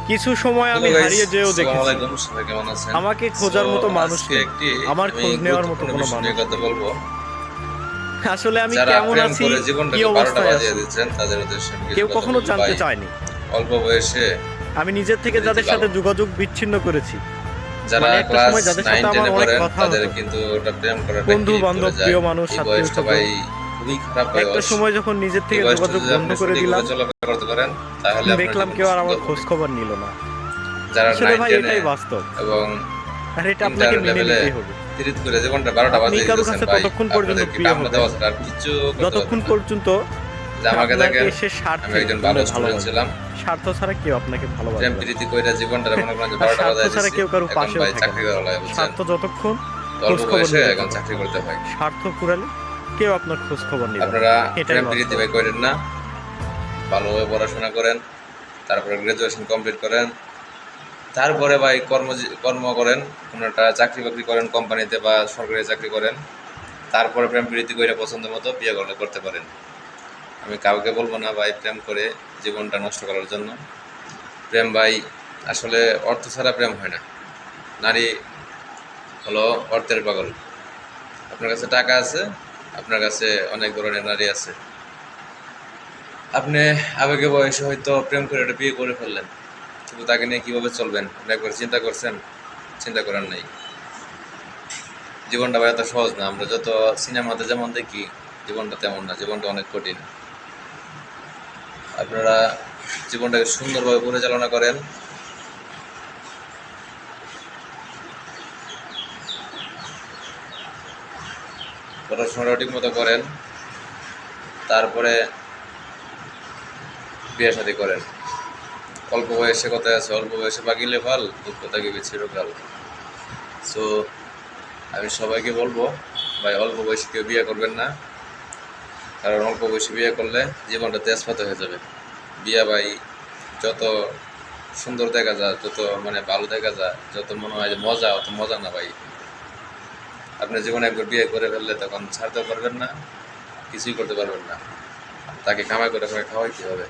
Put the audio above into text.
কিছু সময় আমি হারিয়ে যেও দেখেছি। সবাই কেমন আছেন? আমাকে খোঁজার মতো মানুষ আজকে নেই, একটি আমার আমি খোঁজ নেওয়ার মতো গুরুত্বপূর্ণ কোনো বিষয় মানুষ নিয়ে কথা নেই। বলবো। আসলে আমি যারা কেমন প্রেম আছি, করে কি জীবনটাকে 12টা অবস্থায় বাজিয়ে আছি, দিচ্ছেন তাদের উদ্দেশ্যে আমি কিছু কেউ কথা কখনো বলবো। জানতে ভাই, চায়নি। অল্প বয়সে আমি নিজের থেকে বিয়ে দিতে যাদের সাথে ভালো। যোগাযোগ বিচ্ছিন্ন করেছি, যারা মানে একটা ক্লাস সময় যাদের সাথে 9-10 আমার এ অনেক পড়েন কথা তাদের হতো, কিন্তু ওটা প্রেম করাটা বন্ধু হিরিক বান্ধব, করে যায়। প্রিয় মানুষ, এই আত্মীয় বয়সটা স্বজন, ভাই খুবই খারাপ একটা বয়স। সময় যখন নিজের এই থেকে বয়সটা যোগাযোগ যদি বন্ধ আপনি করে দিলাম, সঠিকভাবে চলাফেরা করতে পারেন তাহলে আপনার দেখলাম জীবনটা কেউ আর আমার সুন্দর খোঁজ হবে। খবর নিল না। যারা আসলে ভাই 9-10 এ এটাই বাস্তব, এবং আর এটা ইন্টার আপনাকে মেনে লেভেলে নিতেই হবে। তিরিত করে জীবনটা 12টা আপনি বাজিয়ে কারো দিতেছেন কাছে ভাই, ততক্ষণ পর্যন্ত আপনাদের কি প্রিয় টাকা হবেন দেওয়া ছাড়া আর কিচ্ছু করতে পারবেন যতক্ষণ না। পর্যন্ত যে আমাকে আপনাকে দেখেন, সে আমি স্বার্থের জন্য একজন ভালো স্টুডেন্ট ভালোবাসবে। ছিলাম। স্বার্থ ছাড়া কেউ আপনাকে প্রেম ভালোবাসবে না। প্রীতি কইরা জীবনটা মনে করেন যে আর 12টা স্বার্থ বাজায় ছাড়া দিছি। কেউ কারো এখন পাশেও ভাই থাকে চাকরি না। করা লাগে, বুঝছেন? স্বার্থ যতক্ষণ, অল্প খোঁজ খবর বয়সে নেবে এখন চাকরি ততক্ষণ। করতে হয়। স্বার্থ ফুরালে কেউ আপনার খোঁজ খবর নেবে না। আপনারা এটাই প্রেম প্রীতি বাস্তব। ভাই করেন না, ভালোভাবে পড়াশোনা করেন, তারপরে গ্রাজুয়েশন কমপ্লিট করেন, তারপরে ভাই কর্ম করেন, কোনো একটা চাকরি বাকরি করেন কোম্পানিতে বা সরকারি চাকরি করেন, তারপরে প্রেম প্রীতি করে পছন্দ মতো বিয়ে করলে করতে পারেন। আমি কাউকে বলবো না ভাই প্রেম করে জীবনটা নষ্ট করার জন্য। প্রেম ভাই আসলে অর্থ ছাড়া প্রেম হয় না। নারী হলো অর্থের পাগল। আপনার কাছে টাকা আছে, আপনার কাছে অনেক ধরনের নারী আছে, আপনি আবেগে বয়সে হয়তো প্রেম করে একটা বিয়ে করে ফেললেন, কিন্তু তাকে নিয়ে কীভাবে চলবেন আপনি একবার চিন্তা করছেন? চিন্তা করার নাই। জীবনটা ভাই এত সহজ না, আমরা যত সিনেমাতে যেমন দেখি জীবনটা তেমন না, জীবনটা অনেক কঠিন। আপনারা জীবনটাকে সুন্দরভাবে পরিচালনা করেন, পড়াশোনাটা ঠিক মতো করেন, তারপরে বিয়ে শাদী করেন। অল্প বয়সে কথায় আছে, অল্প বয়সে বাগিলে ভাল, দুঃখ থাকিবে চিরকাল। সো আমি সবাইকে বলবো ভাই অল্প বয়সে কেউ বিয়ে করবেন না, কারণ অল্প বয়সে বিয়ে করলে জীবনটা তেজপাত হয়ে যাবে। বিয়ে ভাই যত সুন্দর দেখা যায়, যত মানে ভালো দেখা যায়, যত মনে হয় যে মজা, অত মজা না ভাই। আপনি জীবনে একবার বিয়ে করে ফেললে তখন ছাড়তে পারবেন না, কিছুই করতে পারবেন না, তাকে কামাই করে খাওয়াইতে হবে।